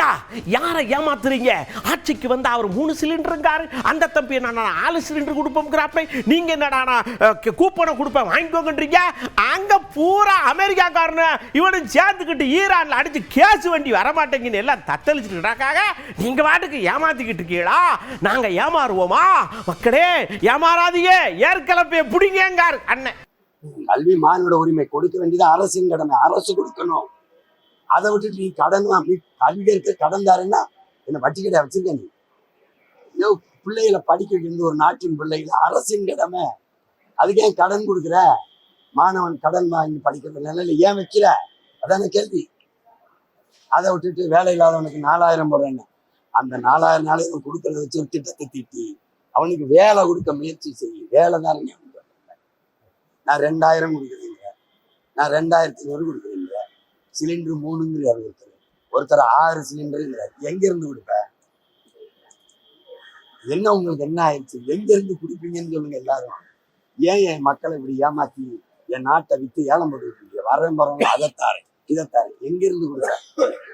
ஐயா யாரை ஏமாத்துறீங்க? ஆட்சிக்கு வந்து அவர் 3 சிலிண்டருங்காரு, அந்த தம்பி என்ன 4 சிலிண்டர் கொடுப்போம்ங்கிறாப்ப, நீங்க என்னடா கூப்பனை கொடுப்பேன் வாங்கிக்கோங்கன்றீங்க. அங்க பூரா அமெரிக்காக்காரனு இவனும் சேர்ந்துக்கிட்டு ஈரான்ல அடிச்சு கேஸ் வண்டி வரமாட்டேங்கன்னு எல்லாம் தத்தளிச்சுட்டாக்காக நீங்க வாட்டுக்கு ஏமாத்திக்கிட்டு இருக்கீங்களா? நாங்க ஏமாறுவோமா? மக்களே ஏமாறாதீங்க, ஏற்கலப்பைய பிடிங்காரு அண்ணன். கல்வி மாணவரோட உரிமை கொடுக்க வேண்டியது அரசின் கடமை, அரசு கொடுக்கணும். அதை விட்டுட்டு நீ கடன் கல்விக்கு கடன் தாருன்னா என்ன வட்டி கடை வச்சிருக்க? நீ பிள்ளைகளை படிக்க வைக்கிறது ஒரு நாட்டின் பிள்ளைகள் அரசின் கடமை. அதுக்கு ஏன் கடன் கொடுக்குற? மாணவன் கடன் வாங்கி படிக்கிறது நிலையில ஏன் வைக்கிற? அதான கேள்வி. அதை விட்டுட்டு வேலை இல்லாதவனுக்கு 4000 போடுறேன்னு அந்த 4000 கொடுக்கறத வச்சு ஒரு திட்டத்தை தீட்டி அவனுக்கு வேலை கொடுக்க முயற்சி செய்யும். வேலை தான் நான் 2000 கொடுக்குறீங்க, நான் 2500 கொடுக்குறீங்க. சிலிண்டர் 3 ஒருத்தர் 6 சிலிண்டர் எங்க இருந்து கொடுப்பேன்? என்ன உங்களுக்கு என்ன ஆயிடுச்சு? எங்க இருந்து குடிப்பீங்கன்னு சொல்லுங்க எல்லாரும். ஏன் என் மக்களை இப்படி ஏமாத்தி என் நாட்டை வித்து ஏலம் போட்டு வரேன் போறவங்க அதைத்தாரு இதைத்தாரு எங்க இருந்து கொடுப்பேன்?